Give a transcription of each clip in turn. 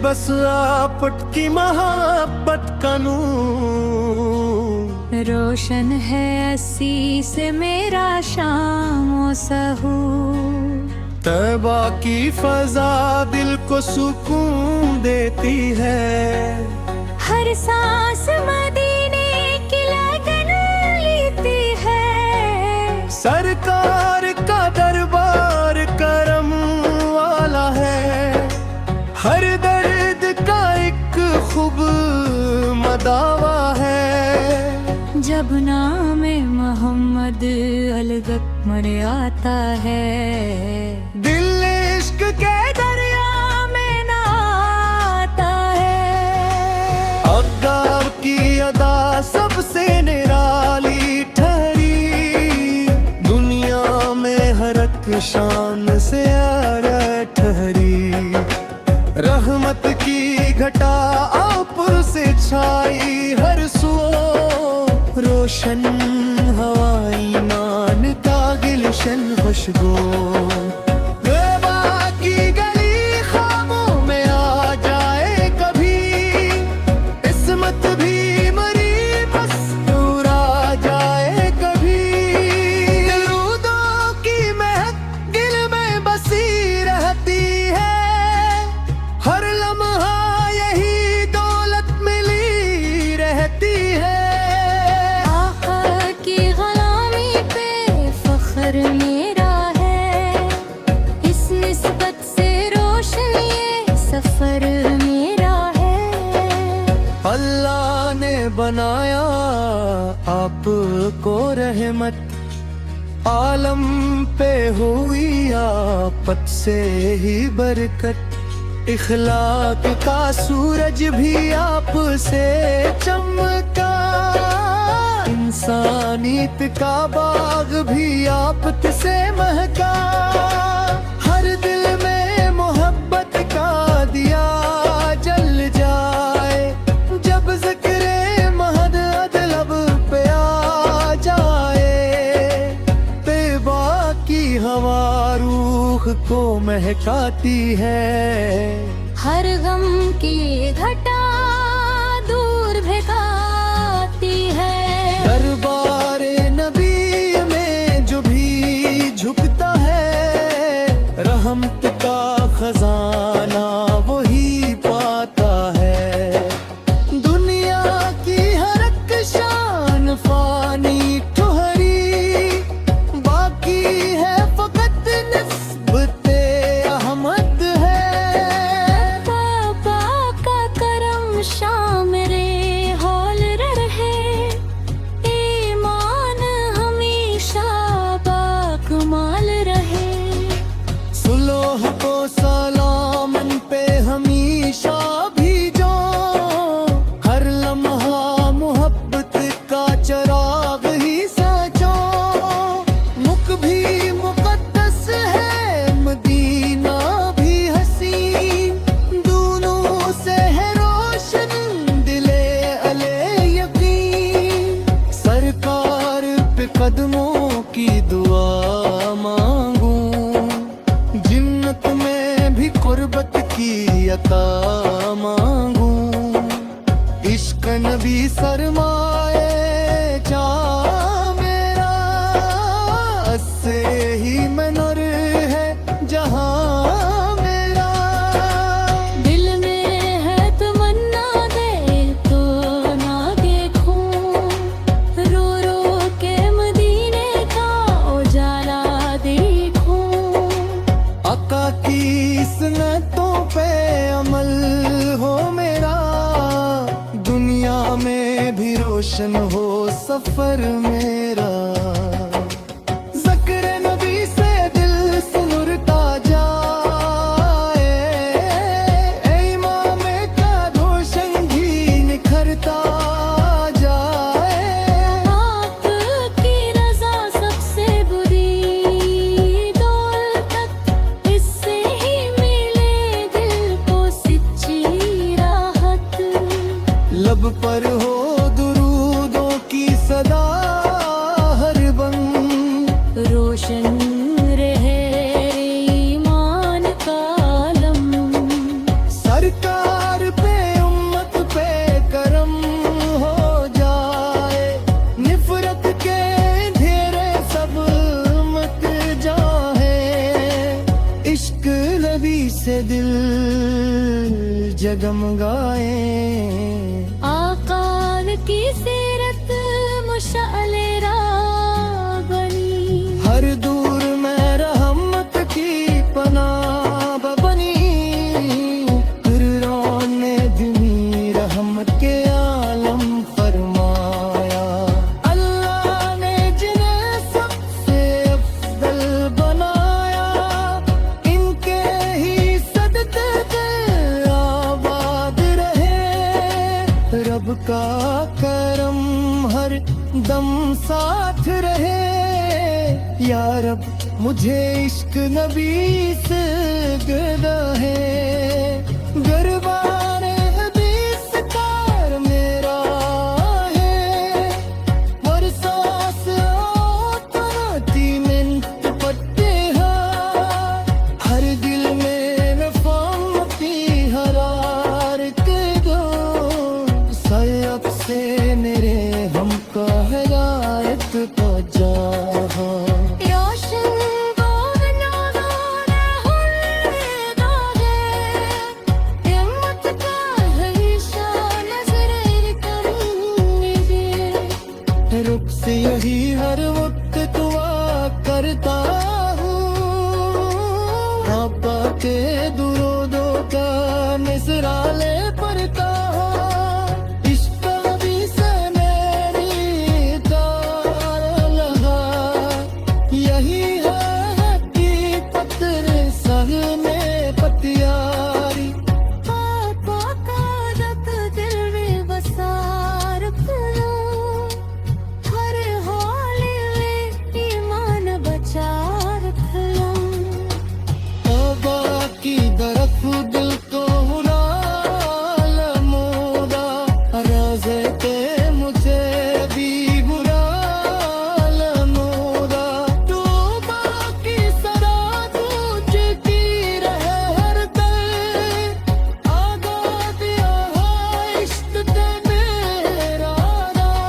बस आपकी मोहब्बत का नूर। रोशन है अस्सी से मेरा शाम सहूर। तैबा की फजा दिल को सुकून देती है। हर सांस मदीने की लगन लेती है। सरकार का दरबार करम वाला है। हर दर्द का एक खूब मदावा है। जब नाम मोहम्मद अलगकमर आता है, दिल इश्क के दरिया में नहाता है। अक़्दार की अदा सबसे निराली ठहरी। दुनिया में हर एक शान से आला ठहरी। रहमत की घटा आप से छाई हर सू। रोशन हवाई मान का गिलशन खुशबू। तौबा की गली ख्वाबों में आ जाए कभी। किस्मत भी मरी बस दूर आ जाए कभी। दरूदों की महक दिल में बसी रहती है। हर लम्हा यही दौलत मिली रहती है। मेरा है इस निस्बत से रोशन ये सफर मेरा है। अल्लाह ने बनाया आपको रहमत। आलम पे हुई आपत से ही बरकत। इखलाक का सूरज भी आपसे चमका। इंसानियत का बाग भी आप से महका। हर दिल में मोहब्बत का दिया जल जाए। जब ज़िक्रे महद लब पे आ जाए। तौबा की हवा रूह को महकाती है। हर गम की घटा दूर भगाती है। दरबारे नबी में जो भी झुकता है। रहमत का खजाना वही पाता है। दुनिया की हर एक शान फानी ठहरी। बाकी है फकत निस्बते अहमद है। तौबा का करम शाम रे हौल रहे। माल रहे। सुलोह को सलामन पे हमेशा भेजो। हर लम्हा मोहब्बत का चराग ही सजो। मुख भी मुकद्दस है मदीना भी हसीन। दोनों से है रोशन दिले अले यकीन। सरकार पे कदमों की दुआ मांगूं। जिन्नत में भी कुर्बत की अता मांगूं। इश्क नबी सरमाए जा मेरा। इससे ही मनोर है जहां मेरा। दिल में है तमन्ना दे तो ना देखूं। रो रो के मदीने का उजाला देखूं। आका की सुन्नतों पे अमल हो मेरा। दुनिया में भी रोशन हो सफर मेरा। ज़िक्र नबी से दिल सुनुरता जाए। इमाम का रोशन भी निखरता जाए। आपकी रज़ा सबसे बुरी दौलत। इससे ही मिले दिल को सच्ची राहत। लब पर हो दुरूदों की सदा हर बंद। से दिल जगमगाए। आकाल की सीरत मुशाले राह बनी। हर दूर में रहमत की पनाह बनी। फिरौन ने धीमी रहमत के आलम फरमाया। अल्लाह ने जिन्हें सबसे अफजल बनाया, इनके ही सदके पे आबाद रहे। रब का करम हर दम साथ रहे। या रब मुझे इश्क नबी से गदा है। गरबाने हदीस कार मेरा है। और सांस आती मिनट पट्टे हर दिल में वफाती हरारत दो। सैयद से मेरे हमका हिदायत पहुंचा। रोशन गोवनादार हुर्दा है। हिम्मत का हरीशा नजर करने दे। रुख से यही हर वक्त दुआ करता हूँ। अब्बा के दुरूदों का मिसराले पढ़ता हूँ। इश्क नबी से मेरी तार लगा। यही है हकीकत संग में पतियारी। पापा का दत दिल में बसार करो। हर हाल में ईमान बचा रखना। तौबा की तरफ दिल को लमोदा। रज़े पे मुझे भी बुरा लमोदा। तौबा की सरा तुझकी रहे हर दल। आगा दिया है इश्क ते मेरा राह।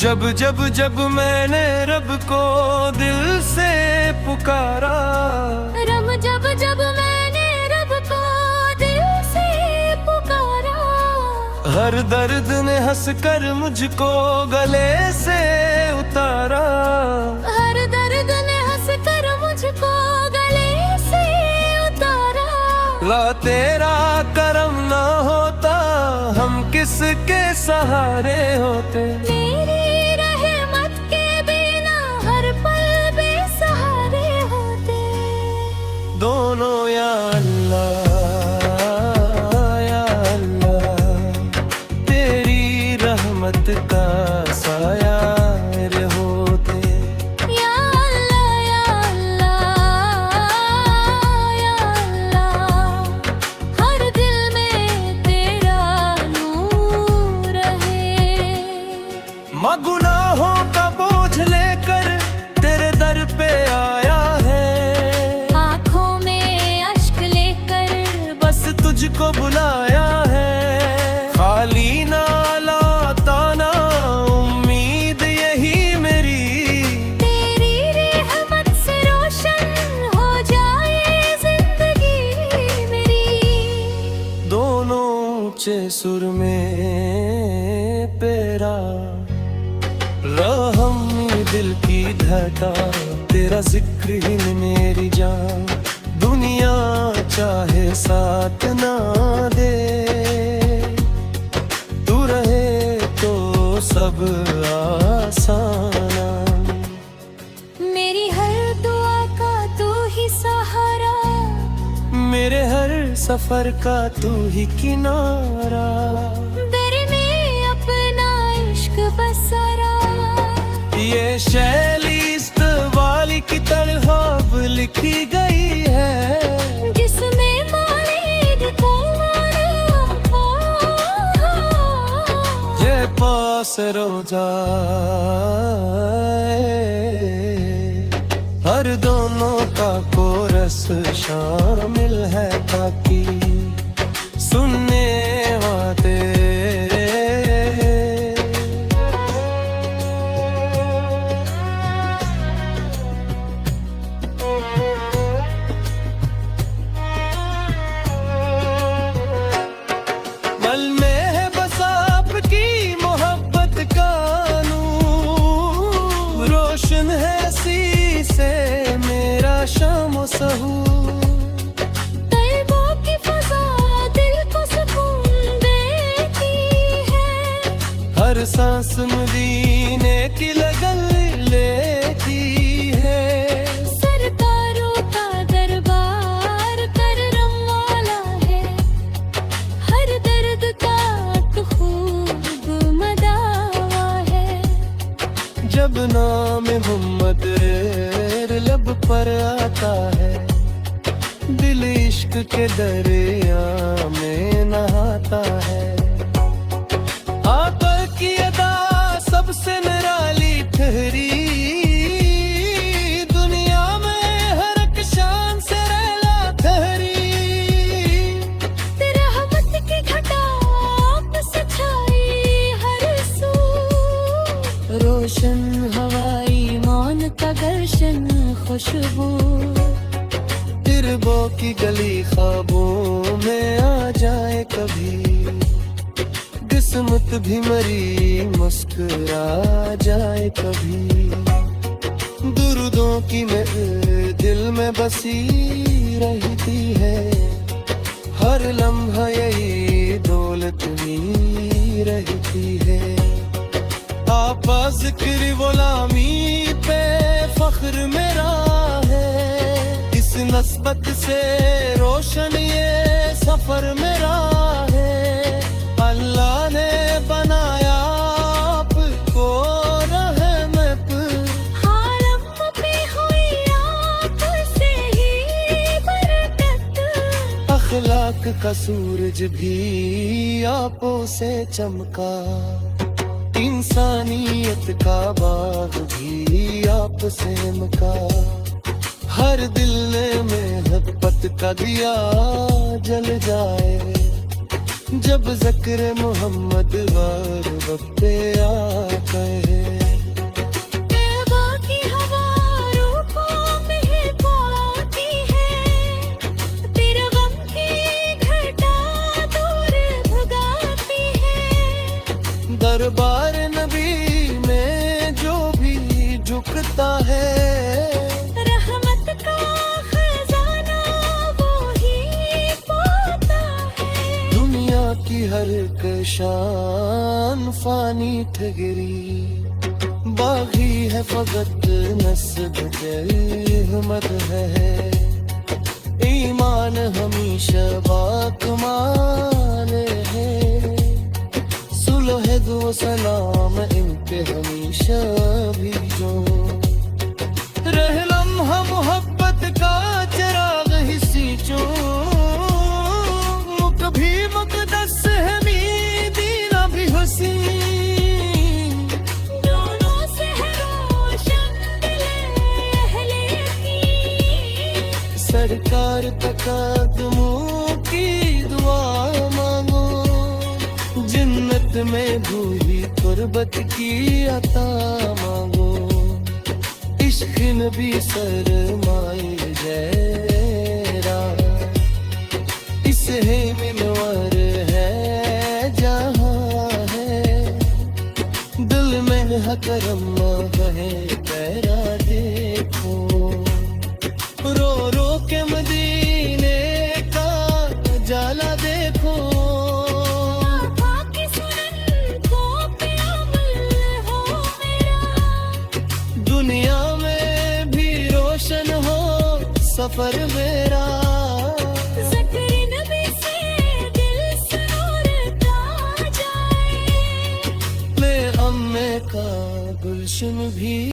जब जब जब मैंने रब को दिल से पुकारा। रब जब जब मैंने रब को दिल से पुकारा। हर दर्द ने हंस कर मुझको गले से उतारा। हर दर्द ने हंस कर मुझको गले से उतारा। ला तेरा करम ना होता हम किसके सहारे होते। मेरी रहमत के बिना हर पल बेसहारे होते। दोनों या अल्लाह या अल्लाह, तेरी रहमत का साया मेरे होते। या अल्लाह या अल्लाह या अल्लाह, हर दिल में तेरा नूर है। माँ गुनाहों का बोझ लेकर तेरे दर पे आया है। आँखों में अश्क लेकर बस तुझको बुलाया है। खाली ना लाता ना उम्मीद यही मेरी। तेरी रहमत से रोशन हो जाए जिंदगी मेरी। दोनों ऊंचे सुर में पेरा रहमी दिल की धड़का। तेरा जिक्र ही मेरी जान। दुनिया चाहे साथ ना दे, तू रहे तो सफर का तू ही किनारा, दर में अपना इश्क बसरा। ये शैली इस्तवाली की तरह अब लिखी गई है, जिसमें मालिक को ये पास रो जाए, हर दोनों का कोरस शामिल है ताकि सुनने वाले। पल में है बस आपकी मोहब्बत का नूर, रोशन है सी से मेरा शाम सहूर। तैबों की फज़ा दिल को सुकून देती है, हर सांस मदीने की लगन लेती है। सरकारों का दरबार करम वाला है, हर दर्द का तो खूब मदावा है। जब नाम मोहम्मद लब पर आता है, दिल इश्क के दरिया में नहाता है। आका की अदा सबसे निराली ठहरी, दुनिया में हर एक शान से रैला ठहरी। रहमत की घटा आप से छाई हर सू, रोशन हवाई मान का दर्शन खुशबू। तिरबों की गली ख्वाबों में आ जाए कभी, किस्मत भी मरी मुस्कुरा जाए कभी। दुर्दों की मेरे दिल में बसी रहती है, हर लम्हा यही दौलत ही रहती है। आपा जिक्र गुलामी पे फख्र मेरा है, इस नस्बत से रोशन ये सफर मेरा है। अल्लाह ने बनाया आपको रहमत, आलम पे हुई आपसे ही बरकत। अखलाक का सूरज भी आपों से चमका, इंसानियत का बाग भी आपसे मका। हर दिल में मोहब्बत का दिया जल जाए, जब ज़िक्र मोहम्मद वार वक्ते आ गए। तैबा की हवा रूहों में पाती है, तेरे गम की घटा दूर भगाती है। दरबार नबी में जो भी झुकता है, रहमत का खजाना वो ही पाता है। दुनिया की हर एक शान फानी ठहरी, बागी है फकत नस्ब रहमत है। ईमान हमेशा बाकमाल है, सुलह दो सलाम इन पे हमेशा भी जो रह लम्हा मोहब्बत का चिराग ही सींचो। कभी मुकद्दस है मीदीना भी हुसीन, दोनों से है रोशन दिले अहले यकीन। सरकार तकद्दुमों की दुआ मांगो, जन्नत में भूली कुर्बत की अता मांगो। इश्क नबी सरमाए जैरा, इसे मिनवर है जहाँ है। दिल में हकरम बहे पैरा देखो, रो रो के मदीने का जाला देखो। आका की सुनन को पे अमल हो मेरा, दुनिया में भी रोशन हो सफर मेरा। ज़िक्र नबी जश्न भी